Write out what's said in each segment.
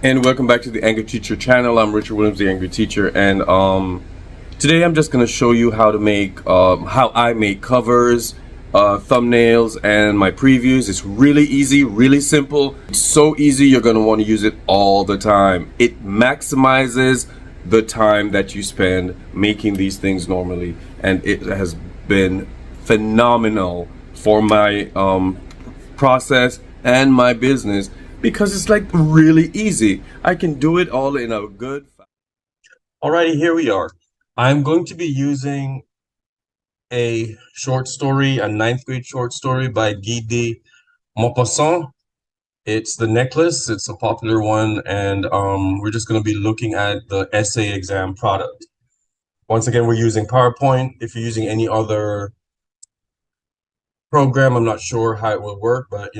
And welcome back to the Angry Teacher channel. I'm Richard Williams, the Angry Teacher, and today I'm just going to show you how to make how I make covers, thumbnails, and my previews. It's really easy, really simple. It's so easy you're going to want to use it all the time. It maximizes the time that you spend making these things normally, and it has been phenomenal for my process and my business because it's like really easy. I can do it all in a good. Alrighty, here we are. I'm going to be using a short story, a ninth grade short story by Guy de Maupassant. It's The Necklace. It's a popular one, and we're just going to be looking at the essay exam product. Once again, we're using PowerPoint. If you're using any other program, I'm not sure how it will work, but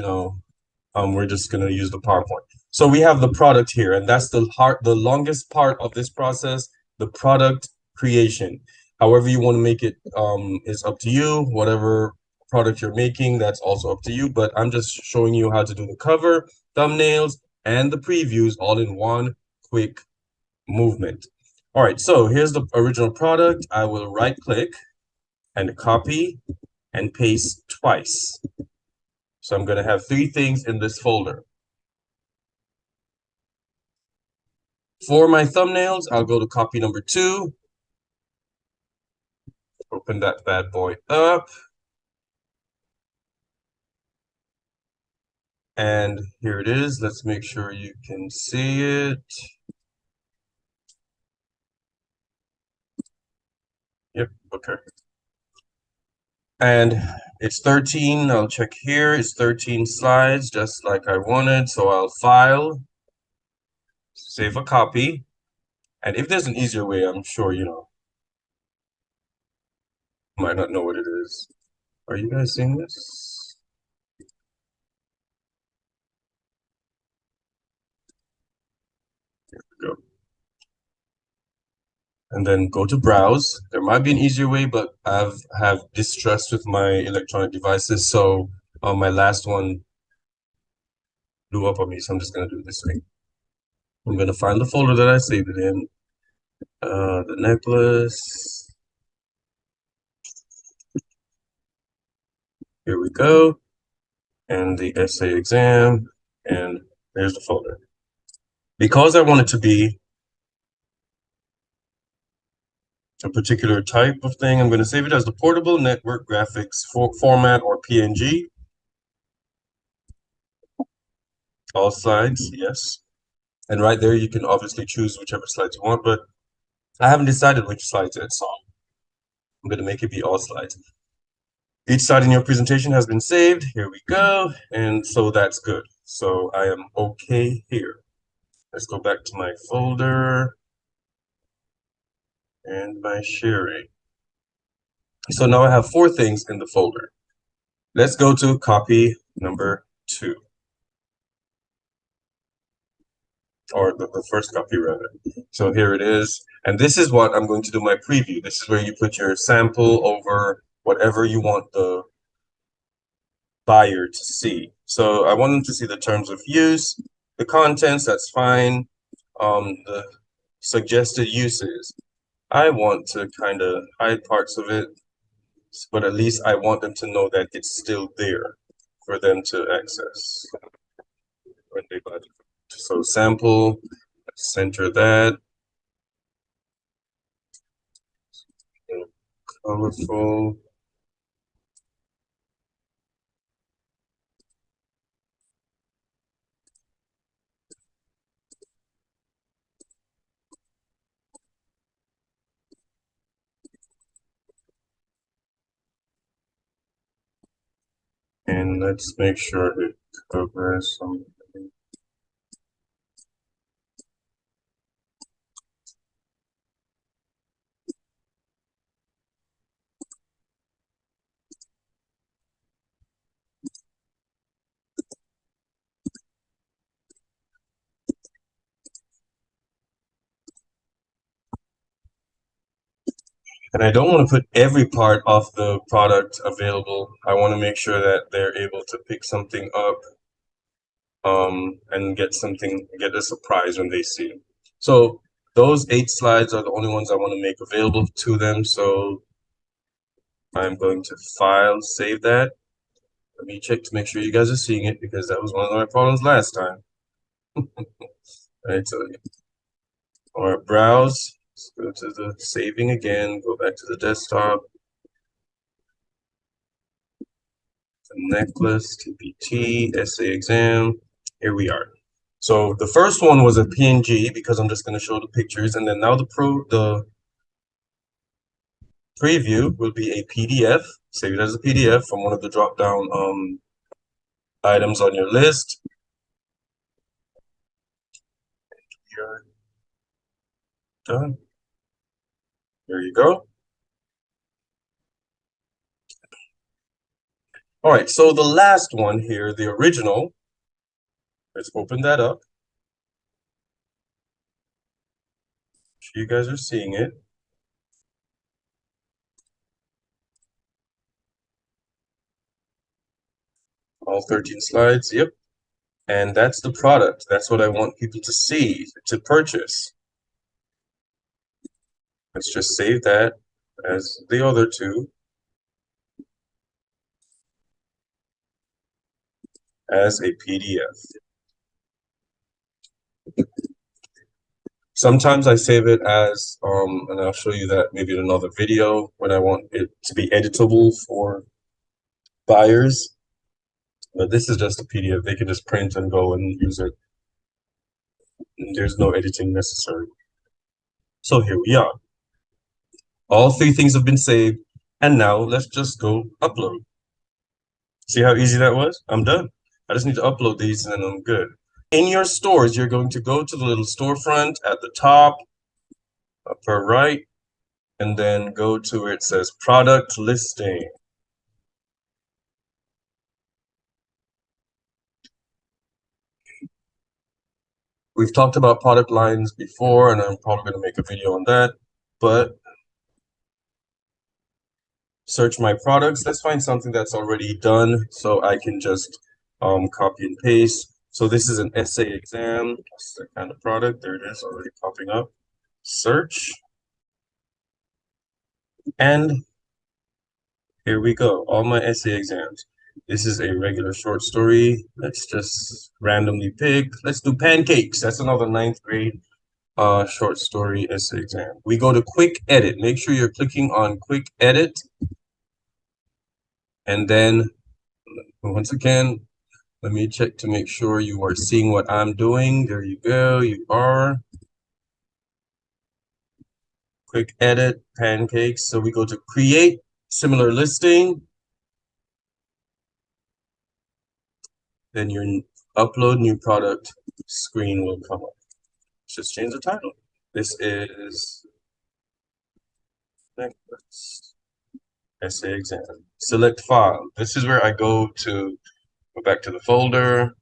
we're just going to use the PowerPoint. So we have the product here, and that's the longest part of this process, the product creation. However you want to make it is up to you. Whatever product you're making, that's also up to you. But I'm just showing you how to do the cover, thumbnails, and the previews all in one quick movement. All right, so here's the original product. I will right click and copy and paste twice. So I'm going to have three things in this folder. For my thumbnails, I'll go to copy number 2. Open that bad boy up. And here it is. Let's make sure you can see it. Yep, okay. And it's 13. I'll check here. It's 13 slides, just like I wanted. So I'll file, save a copy. And if there's an easier way, I'm sure, might not know what it is. Are you guys seeing this? Here we go. And then go to browse. There might be an easier way, but I have distrust with my electronic devices, so my last one blew up on me, so I'm just gonna do it this way. I'm gonna find the folder that I saved it in. The necklace. Here we go. And the essay exam, and there's the folder. Because I want it to be a particular type of thing, I'm going to save it as the portable network graphics format, or PNG. All slides, yes. And right there, you can obviously choose whichever slides you want, but I haven't decided which slides yet, so I'm going to make it be all slides. Each slide in your presentation has been saved. Here we go. And so that's good. So I am okay here. Let's go back to my folder and my sharing. So now I have 4 things in the folder. Let's go to copy number 2. Or the first copy rather. So here it is. And this is what I'm going to do my preview. This is where you put your sample over whatever you want the buyer to see. So I want them to see the terms of use, the contents, that's fine. The suggested uses. I want to kind of hide parts of it, but at least I want them to know that it's still there for them to access when they buy it. So sample, center that. Colorful. And let's make sure it covers something. And I don't want to put every part of the product available. I want to make sure that they're able to pick something up and get a surprise when they see it. So those 8 slides are the only ones I want to make available to them. So I'm going to file, save that. Let me check to make sure you guys are seeing it because that was one of my problems last time. Right, so or browse, let's go to the saving again, go back to the desktop, the necklace, TPT, essay exam. Here we are. So the first one was a PNG because I'm just going to show the pictures, and then now the preview will be a PDF. Save it as a PDF from one of the drop-down items on your list. You're done. There you go. All right, so the last one here, the original, let's open that up. Sure you guys are seeing it. All 13 slides, yep. And that's the product. That's what I want people to see, to purchase. Let's just save that as the other two as a PDF. Sometimes I save it as, and I'll show you that maybe in another video when I want it to be editable for buyers. But this is just a PDF. They can just print and go and use it. And there's no editing necessary. So here we are. All 3 things have been saved. And now let's just go upload. See how easy that was? I'm done. I just need to upload these and then I'm good. In your stores, you're going to go to the little storefront at the top, upper right, and then go to where it says product listing. We've talked about product lines before, and I'm probably going to make a video on that, but search my products. Let's find something that's already done so I can just copy and paste. So this is an essay exam. That's the kind of product. There it is, already popping up. Search. And here we go, all my essay exams. This is a regular short story. Let's just randomly pick. Let's do pancakes. That's another 9th grade short story essay exam. We go to quick edit. Make sure you're clicking on quick edit. And then once again, let me check to make sure you are seeing what I'm doing. There you go, you are. Quick edit, pancakes. So we go to create similar listing. Then your upload new product screen will come up. Just change the title. This is necklace essay exam. Select file. This is where I go back to the folder.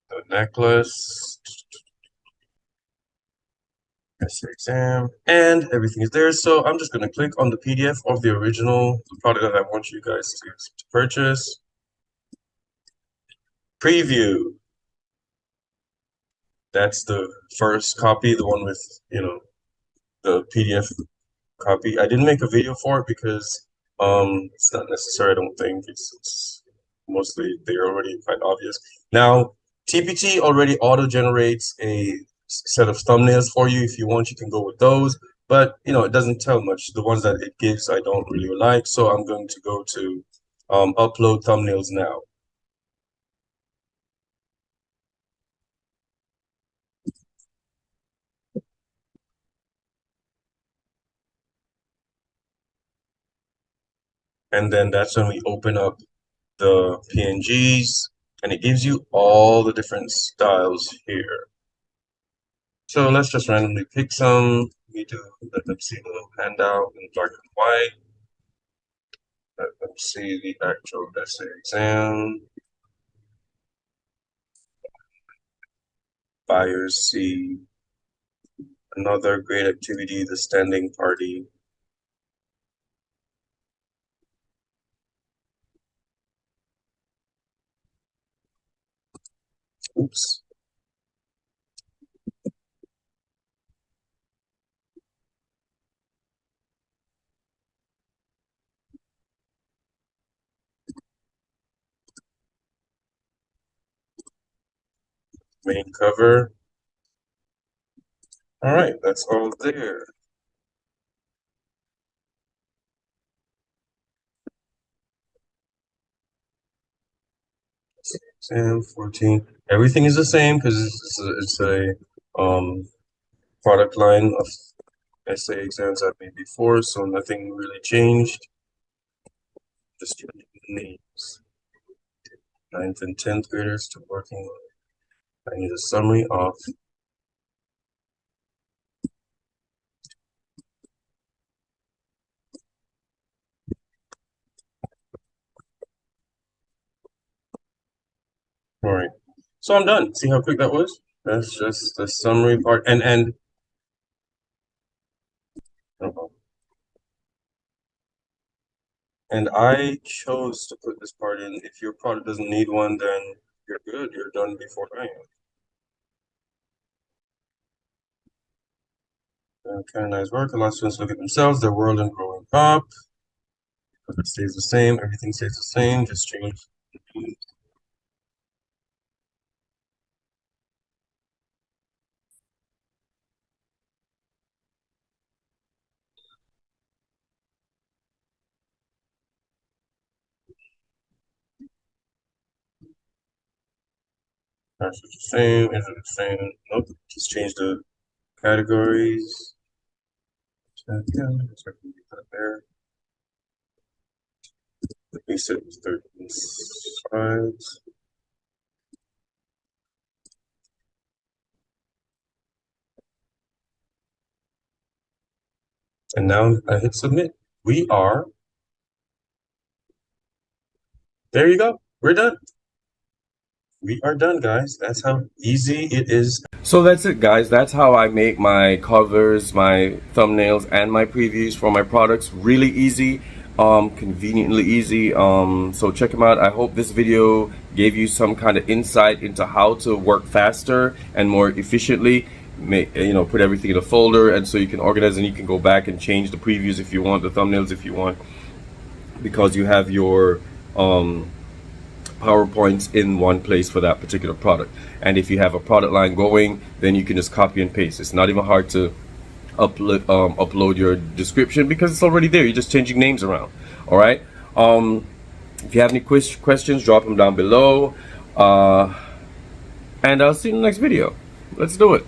The necklace essay exam, and everything is there. So I'm just going to click on the PDF of the original product that I want you guys to purchase. Preview. That's the first copy, the one with, the PDF copy. I didn't make a video for it because it's not necessary. I don't think it's mostly they're already quite obvious. Now TPT already auto generates a set of thumbnails for you. If you want, you can go with those, but it doesn't tell much. The ones that it gives I don't really like, so I'm going to go to upload thumbnails now. And then that's when we open up the PNGs, and it gives you all the different styles here. So let's just randomly pick some. Let them see the little handout in black and white. Let them see the actual essay exam. Buyers see another great activity, the standing party. Oops. Main cover. All right, that's all there. 10, 14. Everything is the same because it's a product line of essay exams I've made before, so nothing really changed. Just names. 9th and 10th graders to working. I need a summary of. All right, so I'm done. See how quick that was? That's just the summary part, and oh, and I chose to put this part in. If your product doesn't need one, then you're good. You're done before I am. Canonized work. A lot of students look at themselves, their world, and growing up. But it stays the same. Everything stays the same. Just change. That's the same. Is it the same? Nope. Just change the categories. There. We said it was 13 slides. And now I hit submit. We are. There you go. We're done. We are done, guys. That's how easy it is. So that's it, guys. That's how I make my covers, my thumbnails, and my previews for my products. Really easy, conveniently easy. So check them out. I hope this video gave you some kind of insight into how to work faster and more efficiently. Put everything in a folder, and so you can organize and you can go back and change the previews if you want, the thumbnails if you want, because you have your PowerPoints in one place for that particular product. And if you have a product line going, then you can just copy and paste. It's not even hard to upload your description because it's already there. You're just changing names around. All right. If you have any questions, drop them down below. And I'll see you in the next video. Let's do it.